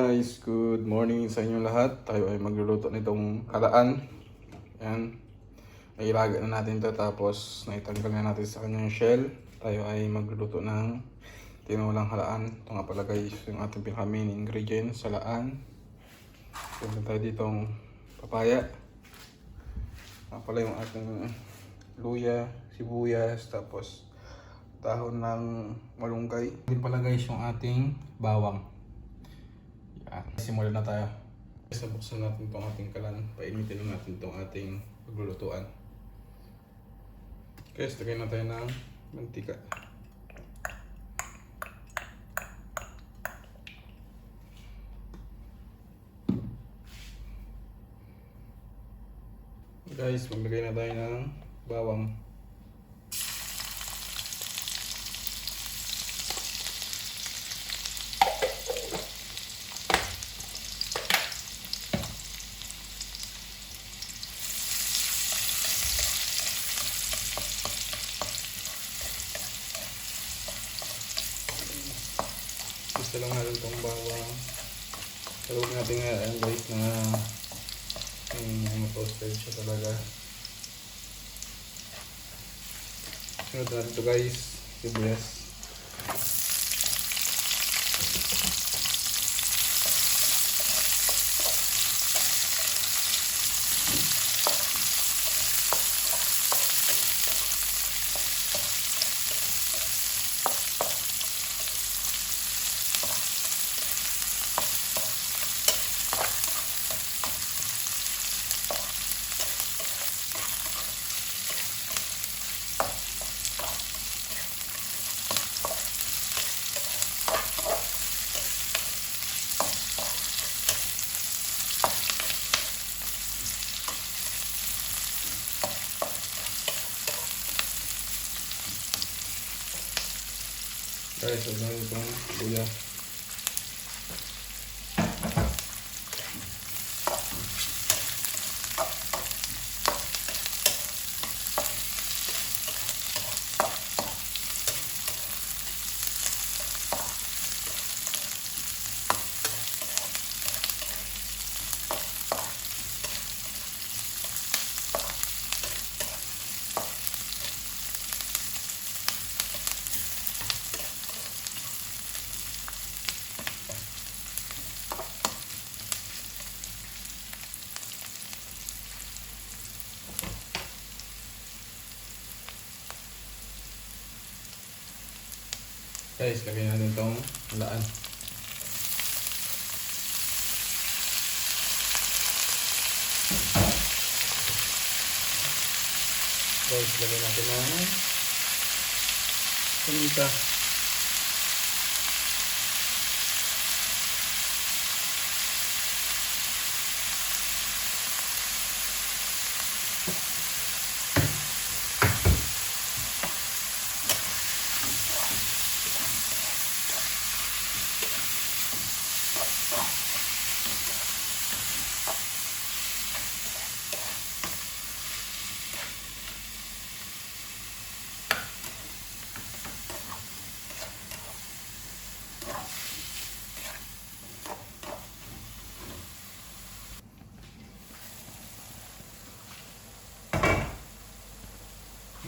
guys, good morning sa inyong lahat. Tayo ay magluluto nitong halaan. Yan. Nailaga na natin ito tapos naitanggal na natin sa kanyang shell. Tayo ay magluluto ng tinulang halaan. Ito nga pala guys, yung ating pinaka-main ingredients sa halaan. Meron tayo ditong papaya. Nga pala yung ating luya, sibuyas, tapos dahon ng malunggay. Din pala guys yung ating bawang. Simulan na tayo. Buksan natin itong ating kalan. Painitin na natin itong ating paglulutuan. Okay, lagyan na tayo ng mantika. Guys, maglagay na tayo ng bawang. Gusto lang natin itong bawang. Huwag natin nga guys na toasted siya talaga. Sunod natin ito guys, sibuyas. Guys, huwag na itong luya. Guys, lagyan natin itong halaan. Guys, lagyan natin ng paminta.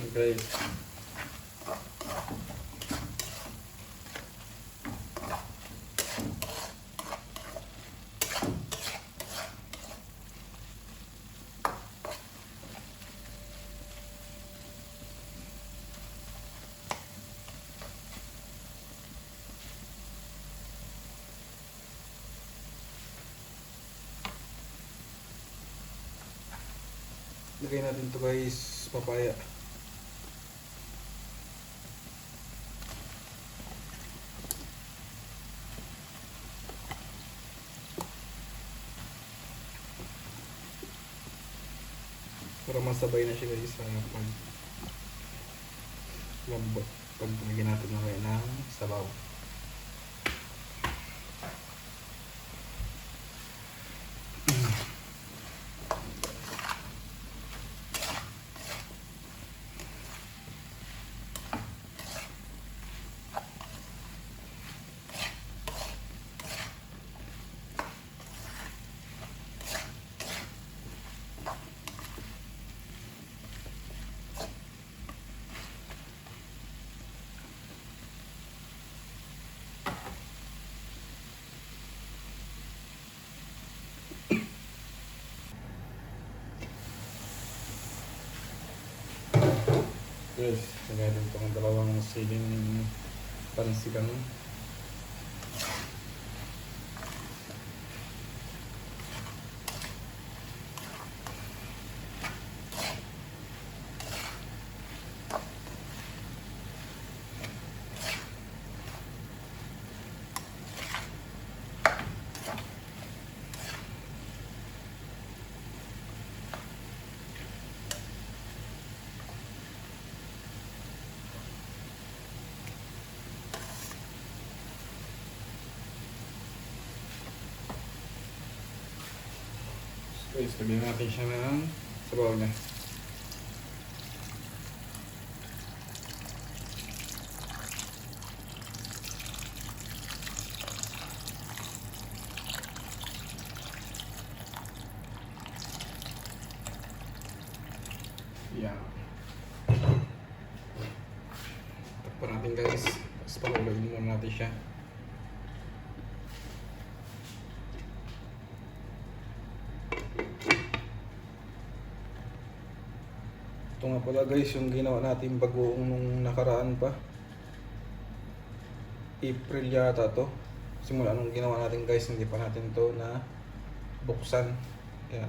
Okay. Lagay natin ito guys, papaya. Para masabay na siya guys sa lambot. Pag lagyan natin na kayo ng sabaw. Guys, nagayad itong dalawang siling pansigang. Guys, lagyan natin siya ng sabaw niya. Yan. Takpan natin guys. Tapos pakuluin muna natin siya. Ito nga pala guys yung ginawa natin bagoong nung nakaraan pa. April yata to. Simula nung ginawa natin guys, hindi pa natin to na buksan. Kaya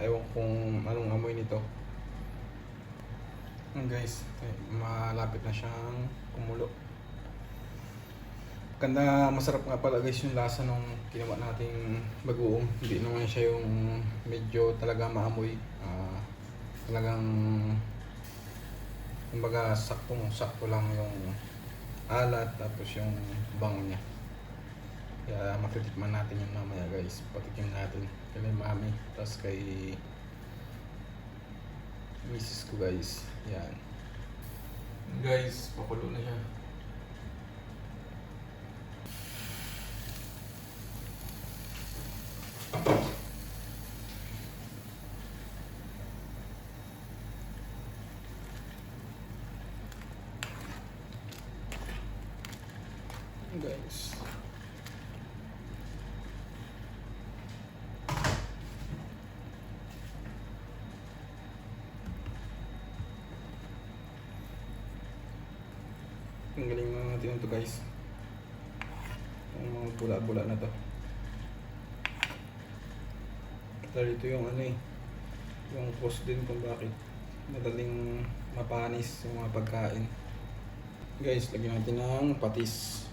ewan kung anong amoy nito. Guys, malapit na siyang kumulo. Ganda, masarap nga pala guys yung lasa nung ginawa nating bagoong. Hindi naman siya yung medyo talaga maamoy. Talagang kumbaga sakto lang yung alat tapos yung bango niya. Kaya matitikman natin yung mamaya guys. Patikim natin kay mami tapos kay misis ko guys. Yan guys, pakulo na siya. Guys, ang galing na natin ito guys. Ang mga bula-bula na to. Dahil ito yung ano yung cause din kung bakit madaling mapanis yung mga pagkain. Guys, lagyan natin ng patis.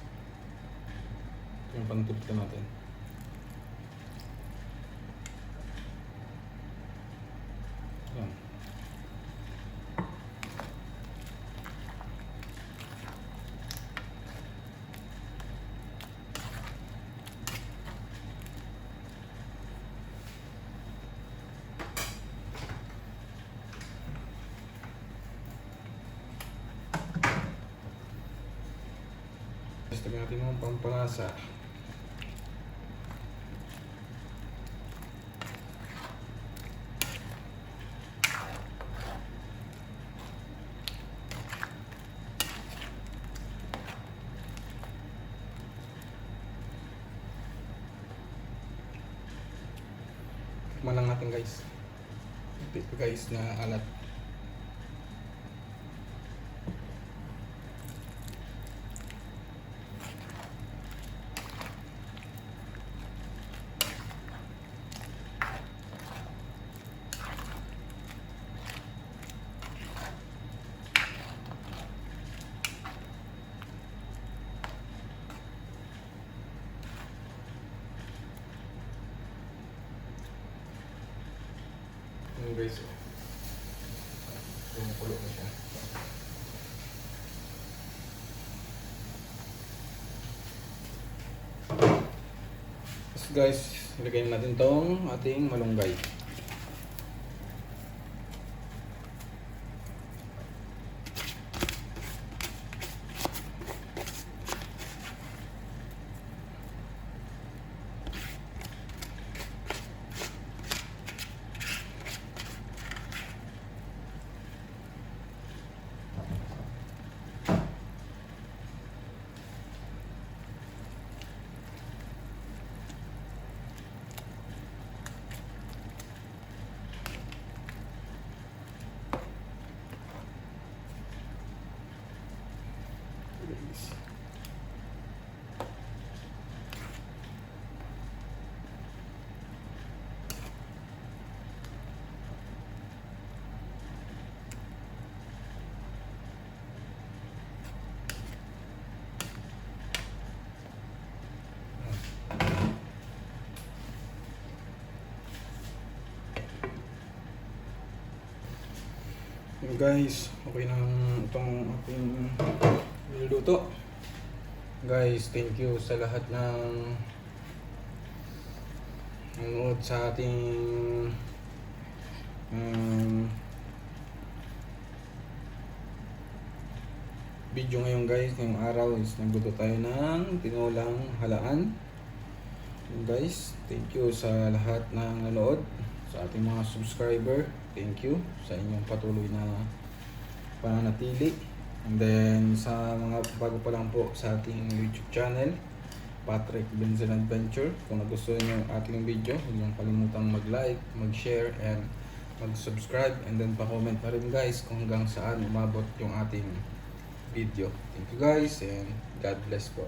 Yung pantipla natin. Yan. Lagyan natin ng pampalasa. Tikman lang natin guys. Ito guys na alat. Guys, yung kulo na siya. Tapos guys, ilagay natin tong ating malunggay. Yun guys, okay na itong ating niluluto. Guys, thank you sa lahat ng nanonood sa ating video ngayon guys. Ngayong araw is nagluto tayo ng tinolang halaan. Yun guys, thank you sa lahat ng nanonood, sa ating mga subscriber. Thank you sa inyong patuloy na pananatili. And then sa mga bago pa lang po sa ating YouTube channel, Patrick Benson Adventure, kung nagustuhan niyo ang ating video, huwag niyong kalimutang mag-like, mag-share, and mag-subscribe. And then pa-comment na rin guys kung hanggang saan umabot yung ating video. Thank you guys and God bless po.